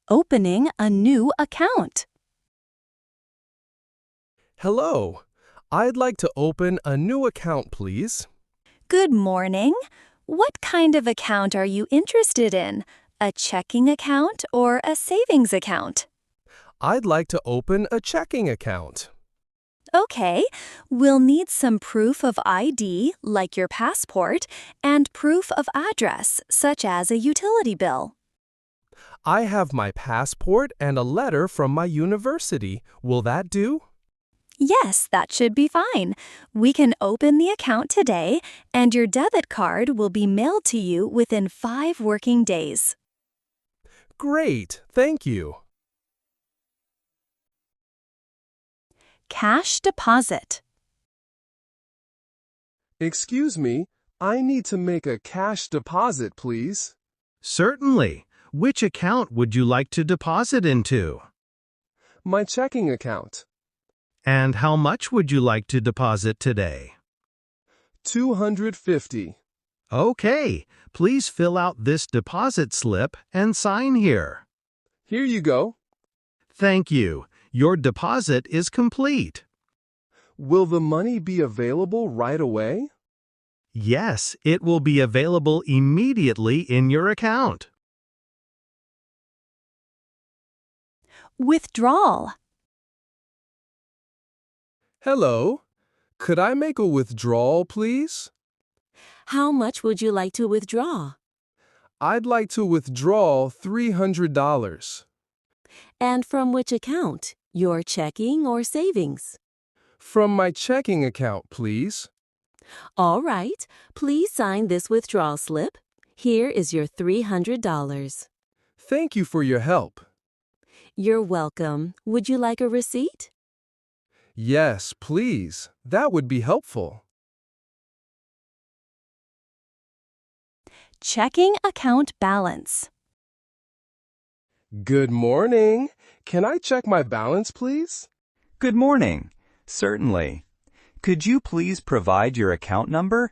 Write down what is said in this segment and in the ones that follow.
Opening a new account. Hello. I'd like to open a new account, please. Good morning. What kind of account are you interested in? A checking account or a savings account? I'd like to open a checking account. Okay, we'll need some proof of ID, like your passport, and proof of address, such as a utility bill. I have my passport and a letter from my university. Will that do? Yes, that should be fine. We can open the account today, and your debit card will be mailed to you within 5 working days. Great, thank you. Cash deposit. Excuse me, I need to make a cash deposit, please. Certainly. Which account would you like to deposit into? My checking account. And how much would you like to deposit today? $250. Okay, please fill out this deposit slip and sign here. Here you go. Thank you. Your deposit is complete. Will the money be available right away? Yes, it will be available immediately in your account. Withdrawal. Hello. Could I make a withdrawal, please? How much would you like to withdraw? I'd like to withdraw $300. And from which account? Your checking or savings? From my checking account, please. All right. Please sign this withdrawal slip. Here is your $300. Thank you for your help. You're welcome. Would you like a receipt? Yes, please. That would be helpful. Checking account balance. Good morning. Can I check my balance, please? Good morning. Certainly. Could you please provide your account number?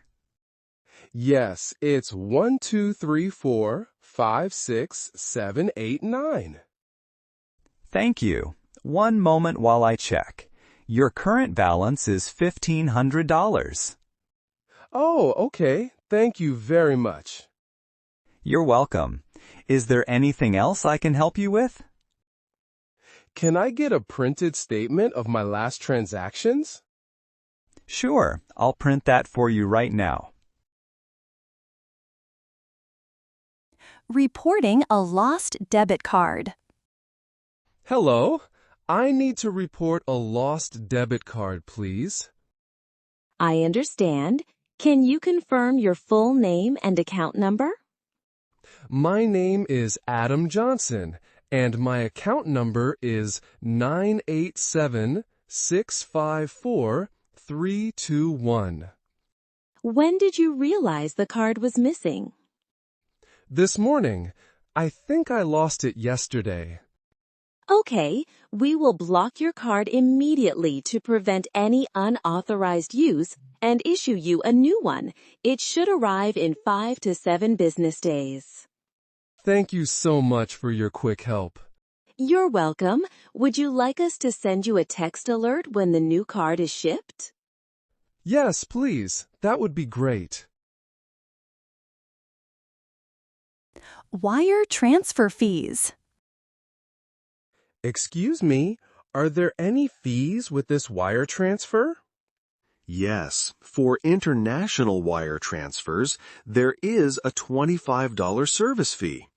Yes, it's 123456789. Thank you. One moment while I check. Your current balance is $1,500. Oh, okay. Thank you very much. You're welcome. Is there anything else I can help you with? Can I get a printed statement of my last transactions? Sure, I'll print that for you right now. Reporting a lost debit card. Hello. I need to report a lost debit card, please. I understand. Can you confirm your full name and account number? My name is Adam Johnson, and my account number is 987-654-321. When did you realize the card was missing? This morning. I think I lost it yesterday. Okay, we will block your card immediately to prevent any unauthorized use and issue you a new one. It should arrive in 5 to 7 business days. Thank you so much for your quick help. You're welcome. Would you like us to send you a text alert when the new card is shipped? Yes, please. That would be great. Wire transfer fees. Excuse me, are there any fees with this wire transfer? Yes, for international wire transfers, there is a $25 service fee.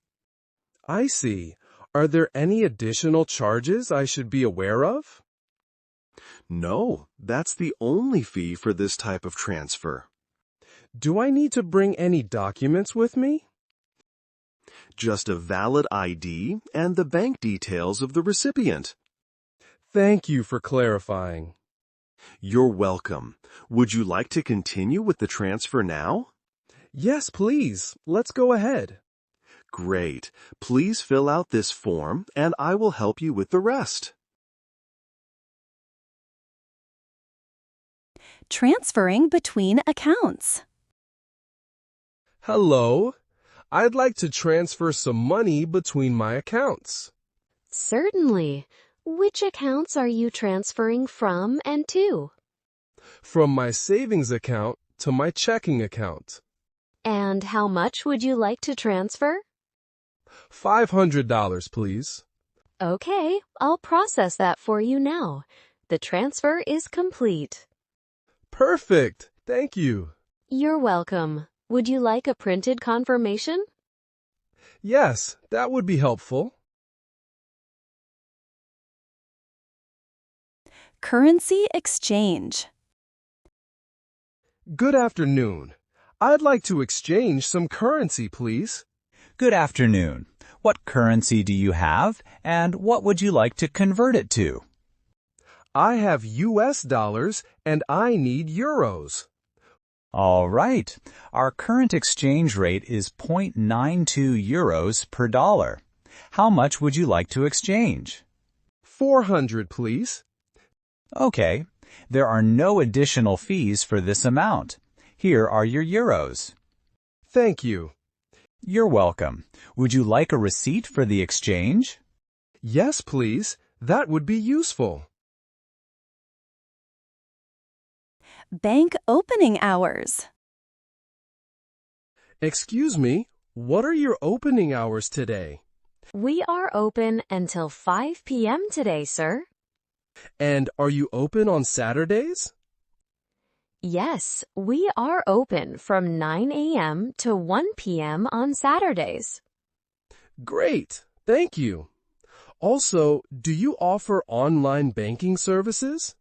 I see. Are there any additional charges I should be aware of? No, that's the only fee for this type of transfer. Do I need to bring any documents with me? Just a valid ID and the bank details of the recipient. Thank you for clarifying. You're welcome. Would you like to continue with the transfer now? Yes, please. Let's go ahead. Great. Please fill out this form and I will help you with the rest. Transferring between accounts. Hello. I'd like to transfer some money between my accounts. Certainly. Which accounts are you transferring from and to? From my savings account to my checking account. And how much would you like to transfer? $500, please. Okay, I'll process that for you now. The transfer is complete. Perfect. Thank you. You're welcome. Would you like a printed confirmation? Yes, that would be helpful. Currency exchange. Good afternoon. I'd like to exchange some currency, please. Good afternoon. What currency do you have, and what would you like to convert it to? I have US dollars and I need euros. All right. Our current exchange rate is 0.92 euros per dollar. How much would you like to exchange? 400, please. Okay. There are no additional fees for this amount. Here are your euros. Thank you. You're welcome. Would you like a receipt for the exchange? Yes, please. That would be useful. Bank opening hours. Excuse me, what are your opening hours today? We are open until 5 p.m. today, sir. And are you open on Saturdays? Yes, we are open from 9 a.m. to 1 p.m. on Saturdays. Great, thank you. Also, do you offer online banking services?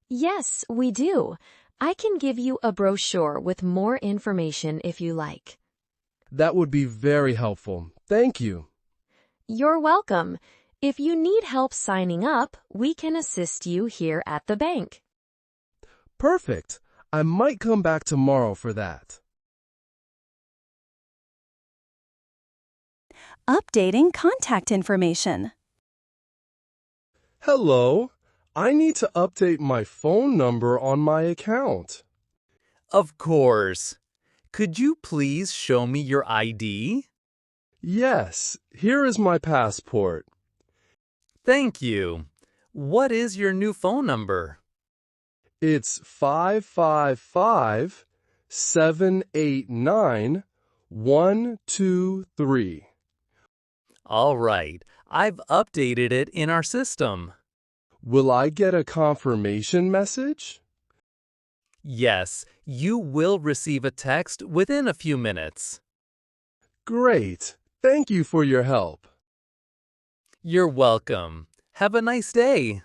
Yes, we do. I can give you a brochure with more information if you like. That would be very helpful. Thank you. You're welcome. If you need help signing up, we can assist you here at the bank. Perfect. I might come back tomorrow for that. Updating contact information. Hello. I need to update my phone number on my account. Of course. Could you please show me your ID? Yes, here is my passport. Thank you. What is your new phone number? It's 555-789-123. All right, I've updated it in our system. Will I get a confirmation message? Yes, you will receive a text within a few minutes. Great. Thank you for your help. You're welcome. Have a nice day.